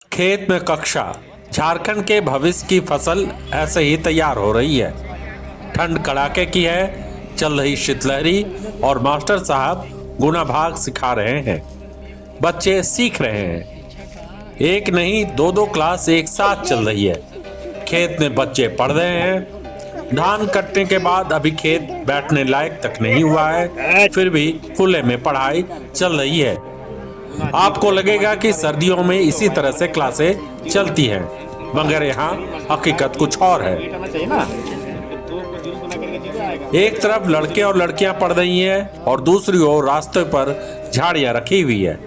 खेत में कक्षा। झारखंड के भविष्य की फसल ऐसे ही तैयार हो रही है। ठंड कड़ाके की है, चल रही शीतलहरी और मास्टर साहब गुणा भाग सिखा रहे हैं। बच्चे सीख रहे हैं। एक नहीं दो दो क्लास एक साथ चल रही है। खेत में बच्चे पढ़ रहे हैं। धान कटने के बाद अभी खेत बैठने लायक तक नहीं हुआ है, फिर भी खुले में पढ़ाई चल रही है। आपको लगेगा कि सर्दियों में इसी तरह से क्लासें चलती हैं, मगर यहाँ हकीकत कुछ और है। एक तरफ लड़के और लड़कियां पढ़ रही हैं और दूसरी ओर रास्ते पर झाड़ियां रखी हुई है।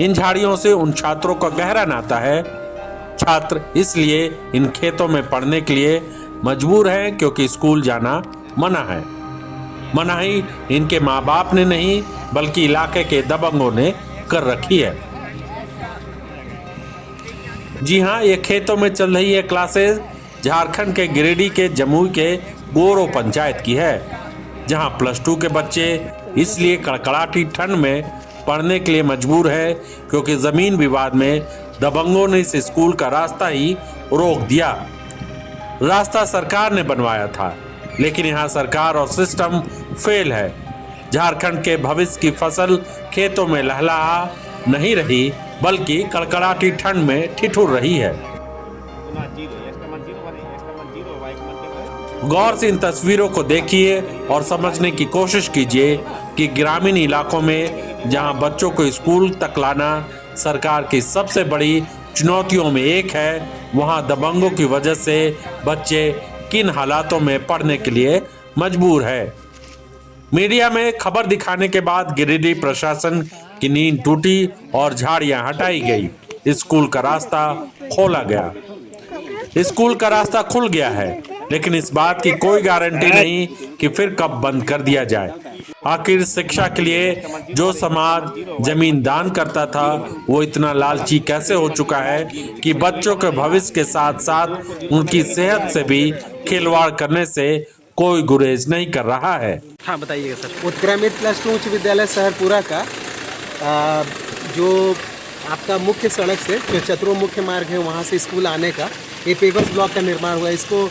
इन झाड़ियों से उन छात्रों का गहरा नाता है। छात्र इसलिए इन खेतों में पढ़ने के लिए मजबूर हैं क्योंकि स्कूल जाना मना है। मनाही इनके माँ बाप ने नहीं बल्कि इलाके के दबंगों ने कर रखी है। जी हाँ, ये खेतों में चल रही है क्लासेस झारखंड के गिरिडीह के जमुई के गोरो पंचायत की है, जहाँ +2 के बच्चे इसलिए कड़कड़ाती ठंड में पढ़ने के लिए मजबूर है क्योंकि जमीन विवाद में दबंगों ने इस स्कूल का रास्ता ही रोक दिया। रास्ता सरकार ने बनवाया था, लेकिन यहाँ सरकार और सिस्टम फेल है। झारखंड के भविष्य की फसल खेतों में लहलहा नहीं रही बल्कि कड़कड़ाती ठंड में ठिठुर रही है। गौर से इन तस्वीरों को देखिए और समझने की कोशिश कीजिए कि ग्रामीण इलाकों में जहां बच्चों को स्कूल तक लाना सरकार की सबसे बड़ी चुनौतियों में एक है, वहां दबंगों की वजह से बच्चे किन हालातों में पढ़ने के लिए मजबूर है। मीडिया में खबर दिखाने के बाद गिरिडीह प्रशासन की नींद टूटी और झाड़ियां हटाई गई। स्कूल का रास्ता खोला गया। स्कूल का रास्ता खुल गया है, लेकिन इस बात की कोई गारंटी नहीं कि फिर कब बंद कर दिया जाए। आखिर शिक्षा के लिए जो समाज जमीन दान करता था वो इतना लालची कैसे हो चुका है कि बच्चों के भविष्य के साथ साथ उनकी सेहत से भी खिलवाड़ करने से कोई गुरेज नहीं कर रहा है। हाँ बताइएगा सर। उत्क्रमित +2 उच्च विद्यालय शहरपुरा का जो आपका मुख्य सड़क से जो चतुर्भुज मुख्य मार्ग है वहाँ से स्कूल आने का ये पेवर्स ब्लॉक का निर्माण हुआ। इसको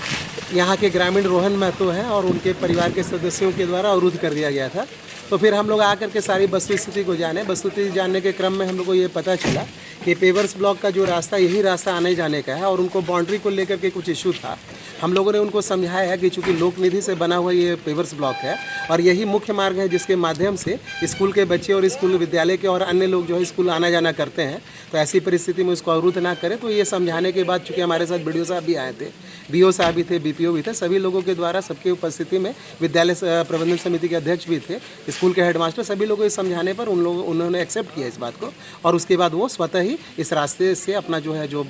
यहाँ के ग्रामीण रोहन महतो हैं और उनके परिवार के सदस्यों के द्वारा अवरुद्ध कर दिया गया था। तो फिर हम लोग आकर के सारी वस्तुस्थिति को जाने। वस्तुस्थिति जानने के क्रम में हम लोग को ये पता चला कि पेवर्स ब्लॉक का जो रास्ता यही रास्ता आने जाने का है और उनको बाउंड्री को लेकर के कुछ इशू था। हम लोगों ने उनको समझाया है कि चूँकि लोक निधि से बना हुआ ये पेवर्स ब्लॉक है और यही मुख्य मार्ग है जिसके माध्यम से स्कूल के बच्चे और स्कूल विद्यालय के और अन्य लोग जो है स्कूल आना जाना करते हैं, तो ऐसी परिस्थिति में उसको अवरुद्ध ना करें। तो ये समझाने के बाद चूँकि हमारे साथ BDO साहब भी आए थे, BO साहब भी थे, BPO भी थे, सभी लोगों के द्वारा सबकी उपस्थिति में विद्यालय प्रबंधन समिति के अध्यक्ष भी थे, स्कूल के हेडमास्टर, सभी लोगों को समझाने पर उन्होंने एक्सेप्ट किया इस बात को और उसके बाद वो स्वतः ही इस रास्ते से अपना जो है जो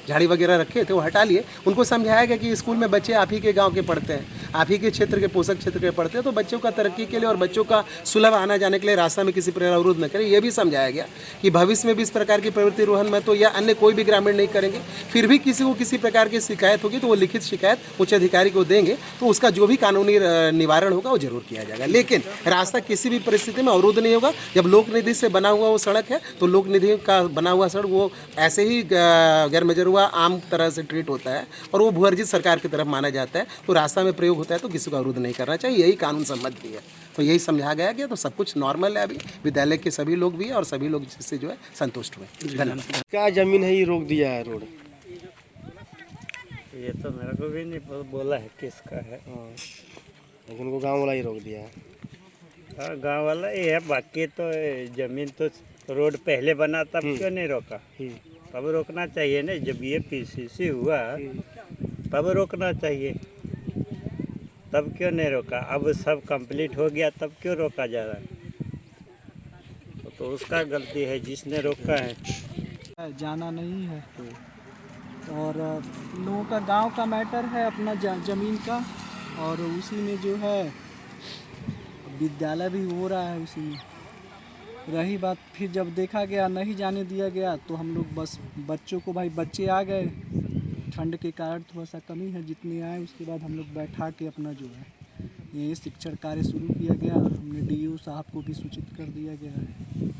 झाड़ी वगैरह रखे थे वो हटा लिए। उनको समझाया गया कि स्कूल में बच्चे आप ही के गांव के पढ़ते हैं, आप ही के क्षेत्र के पोषक क्षेत्र के पढ़ते हैं, तो बच्चों का तरक्की के लिए और बच्चों का सुलभ आना जाने के लिए रास्ता में किसी प्रकार अवरुद्ध न करें। यह भी समझाया गया कि भविष्य में भी इस प्रकार की प्रवृत्ति रोहन महतो या अन्य कोई भी ग्रामीण नहीं करेंगे। फिर भी किसी को किसी प्रकार की शिकायत होगी तो वो लिखित शिकायत उच्च अधिकारी को देंगे, तो उसका जो भी कानूनी निवारण होगा वो जरूर किया जाएगा। लेकिन रास्ता किसी भी परिस्थिति में अवरुद्ध नहीं होगा। जब लोक निधि से बना हुआ वो सड़क है तो लोक निधि का बना हुआ सड़क वो ऐसे ही गैर मजरूआ आम तरह से ट्रीट होता है और वो भूअर्जित सरकार की तरफ माना जाता है। तो रास्ता में प्रयोग होता है तो किसी को अवरुद्ध नहीं करना चाहिए, यही कानून सम्मत भी है। तो यही समझा गया कि तो सब कुछ नॉर्मल है। अभी विद्यालय के सभी लोग भी और सभी लोग जिससे जो है संतुष्ट हुए। धन्यवाद। क्या जमीन है ये रोक दिया है रोड? ये तो मेरे को भी नहीं बोला है किसका है। लेकिन उनको गांव वाला ही रोक दिया है। हाँ, गांव वाला ये है, बाकी तो जमीन तो रोड पहले बना तब क्यों नहीं रोका? तब रोकना चाहिए ना, जब ये PCC हुआ तब रोकना चाहिए, तब क्यों नहीं रोका? अब सब कंप्लीट हो गया तब क्यों रोका जा रहा है? तो उसका गलती है जिसने रोका है। जाना नहीं है और लोगों का गांव का मैटर है अपना ज़मीन का, और उसी में जो है विद्यालय भी हो रहा है उसी में। रही बात फिर जब देखा गया नहीं जाने दिया गया तो हम लोग बस बच्चों को, भाई बच्चे आ गए, ठंड के कारण थोड़ा सा कमी है, जितने आए उसके बाद हम लोग बैठा के अपना जो है ये शिक्षण कार्य शुरू किया गया। हमने DO साहब को भी सूचित कर दिया गया है।